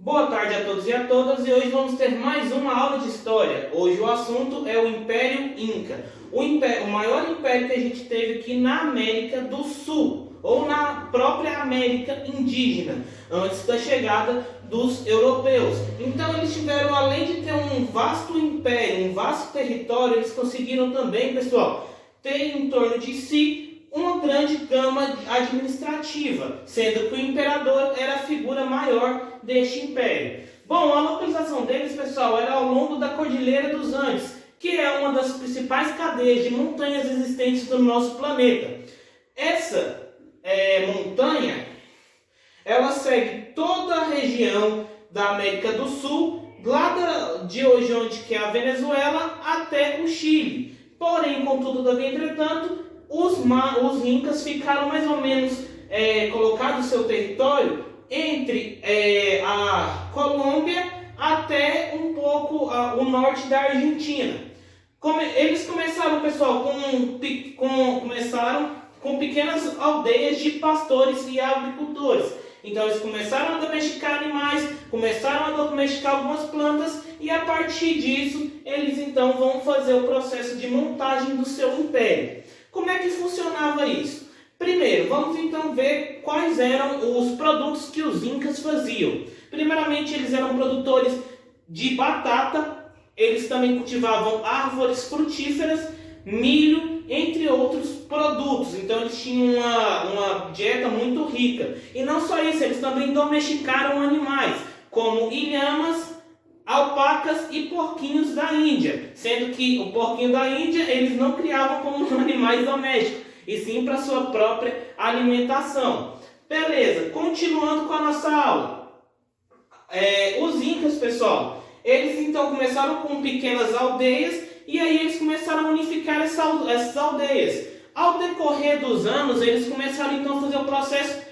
Boa tarde a todos e a todas, e hoje vamos ter mais uma aula de história. Hoje o assunto é o Império Inca, o maior império que a gente teve aqui na América do Sul, ou na própria América indígena, antes da chegada dos europeus. Então eles tiveram, além de ter um vasto império, um vasto território, eles conseguiram também, pessoal, ter em torno de si uma grande gama administrativa, sendo que o imperador era a figura maior deste império. Bom, a localização deles, pessoal, era ao longo da Cordilheira dos Andes, que é uma das principais cadeias de montanhas existentes no nosso planeta. Essa montanha, ela segue toda a região da América do Sul, lá de hoje onde que é a Venezuela, até o Chile. Porém, contudo, entretanto, os incas ficaram mais ou menos colocados seu território entre a Colômbia até um pouco o norte da Argentina. Eles começaram, pessoal, começaram com pequenas aldeias de pastores e agricultores. Então eles começaram a domesticar animais, começaram a domesticar algumas plantas, e a partir disso eles então vão fazer o processo de montagem do seu império. Como é que funcionava isso? Primeiro, vamos então ver quais eram os produtos que os incas faziam. Primeiramente, eles eram produtores de batata, eles também cultivavam árvores frutíferas, milho, entre outros produtos. Então eles tinham uma dieta muito rica. E não só isso, eles também domesticaram animais, como ilhamas, alpacas e porquinhos da Índia, sendo que o porquinho da Índia eles não criavam como animais domésticos, e sim para sua própria alimentação. Beleza, continuando com a nossa aula. Os incas, pessoal, eles então começaram com pequenas aldeias, e aí eles começaram a unificar essas aldeias. Ao decorrer dos anos, eles começaram então a fazer o processo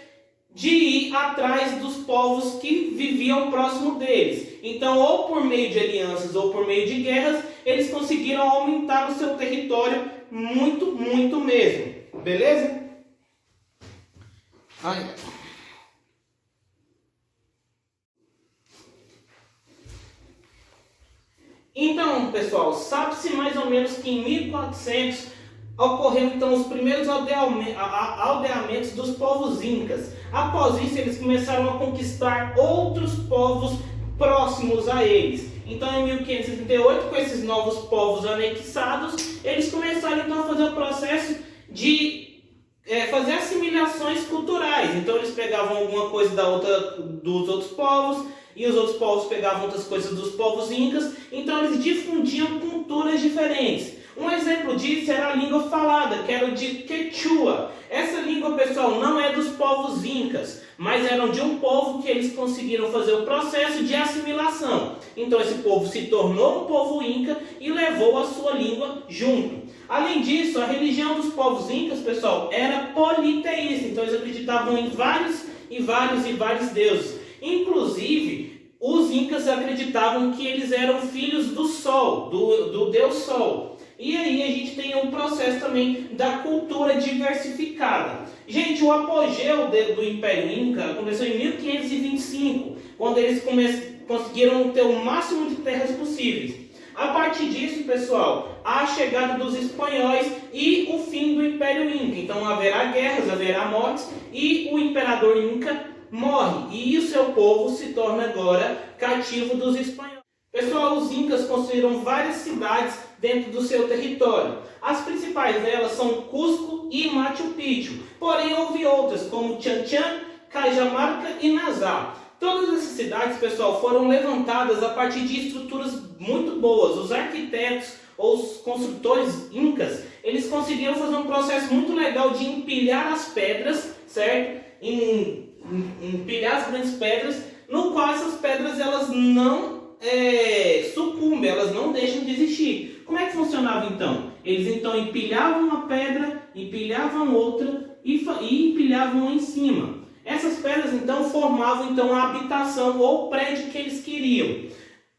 de ir atrás dos povos que viviam próximo deles. Então, ou por meio de alianças ou por meio de guerras, eles conseguiram aumentar o seu território muito, muito mesmo. Beleza? Então, pessoal, sabe-se mais ou menos que em 1400 ocorreram então os primeiros aldeamentos dos povos incas. Após isso, eles começaram a conquistar outros povos próximos a eles. Então, em 1538, com esses novos povos anexados, eles começaram então a fazer o processo de fazer assimilações culturais. Então, eles pegavam alguma coisa dos outros povos, e os outros povos pegavam outras coisas dos povos incas. Então, eles difundiam culturas diferentes. Um exemplo disso era a língua falada, que era o de Quechua. Essa língua, pessoal, não é dos povos incas, mas era de um povo que eles conseguiram fazer o processo de assimilação. Então esse povo se tornou um povo inca e levou a sua língua junto. Além disso, a religião dos povos incas, pessoal, era politeísta. Então eles acreditavam em vários deuses. Inclusive, os incas acreditavam que eles eram filhos do sol, do deus sol. E aí a gente tem um processo também da cultura diversificada. Gente, o apogeu do Império Inca começou em 1525, quando eles conseguiram ter o máximo de terras possíveis. A partir disso, pessoal, a chegada dos espanhóis e o fim do Império Inca. Então haverá guerras, haverá mortes, e o imperador Inca morre. E o seu povo se torna agora cativo dos espanhóis. Pessoal, os incas construíram várias cidades dentro do seu território. As principais delas são Cusco e Machu Picchu. Porém, houve outras, como Chan Chan, Cajamarca e Nazá. Todas essas cidades, pessoal, foram levantadas a partir de estruturas muito boas. Os arquitetos ou os construtores incas, eles conseguiram fazer um processo muito legal de empilhar as pedras, certo? Empilhar as grandes pedras, no qual essas pedras elas não sucumbem, elas não deixam de existir. Como é que funcionava então? Eles então empilhavam uma pedra, empilhavam outra e empilhavam em cima. Essas pedras então formavam então a habitação ou o prédio que eles queriam.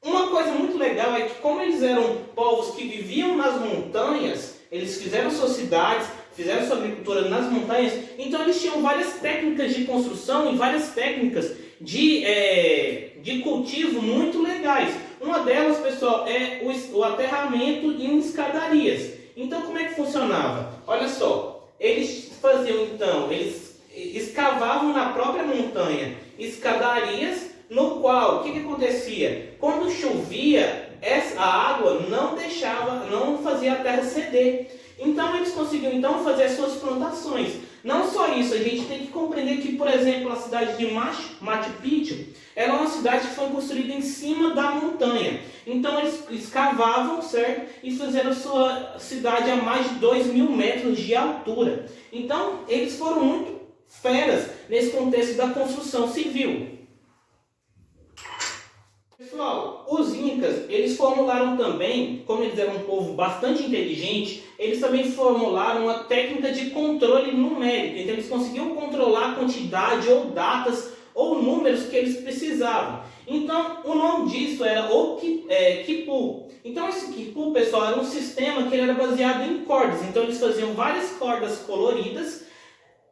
Uma coisa muito legal é que, como eles eram povos que viviam nas montanhas, eles fizeram suas cidades, fizeram sua agricultura nas montanhas, então eles tinham várias técnicas de construção e várias técnicas de cultivo muito legais. Uma delas, pessoal, é o aterramento em escadarias. Então, como é que funcionava? Olha só, eles faziam então, eles escavavam na própria montanha escadarias, no qual, o que acontecia? Quando chovia, a água não fazia a terra ceder. Então eles conseguiam então fazer as suas plantações. Não só isso, a gente tem que compreender que, por exemplo, a cidade de Machu Picchu, ela é uma cidade que foi construída em cima da montanha. Então eles escavavam, certo? E fizeram a sua cidade a mais de 2.000 metros de altura. Então eles foram muito feras nesse contexto da construção civil. Pessoal, os Incas, eles formularam também, como eles eram um povo bastante inteligente, eles também formularam uma técnica de controle numérico. Então eles conseguiam controlar a quantidade ou datas ou números que eles precisavam. Então o nome disso era o quipu. Então esse quipu, pessoal, era um sistema que ele era baseado em cordas. Então eles faziam várias cordas coloridas,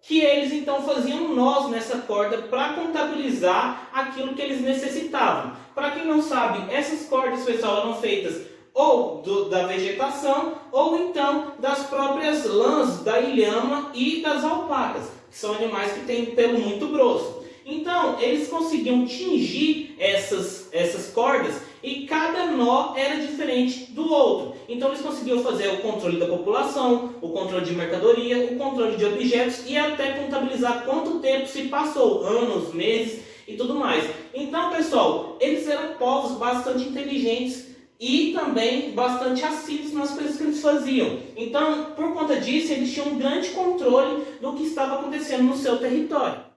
que eles então faziam nós nessa corda para contabilizar aquilo que eles necessitavam. Para quem não sabe, essas cordas, pessoal, eram feitas ou da vegetação ou então das próprias lãs da ilhama e das alpacas, que são animais que têm pelo muito grosso. Então, eles conseguiam tingir essas cordas e cada nó era diferente do outro. Então, eles conseguiam fazer o controle da população, o controle de mercadoria, o controle de objetos e até contabilizar quanto tempo se passou, anos, meses e tudo mais. Então, pessoal, eles eram povos bastante inteligentes e também bastante assíduos nas coisas que eles faziam. Então, por conta disso, eles tinham um grande controle do que estava acontecendo no seu território.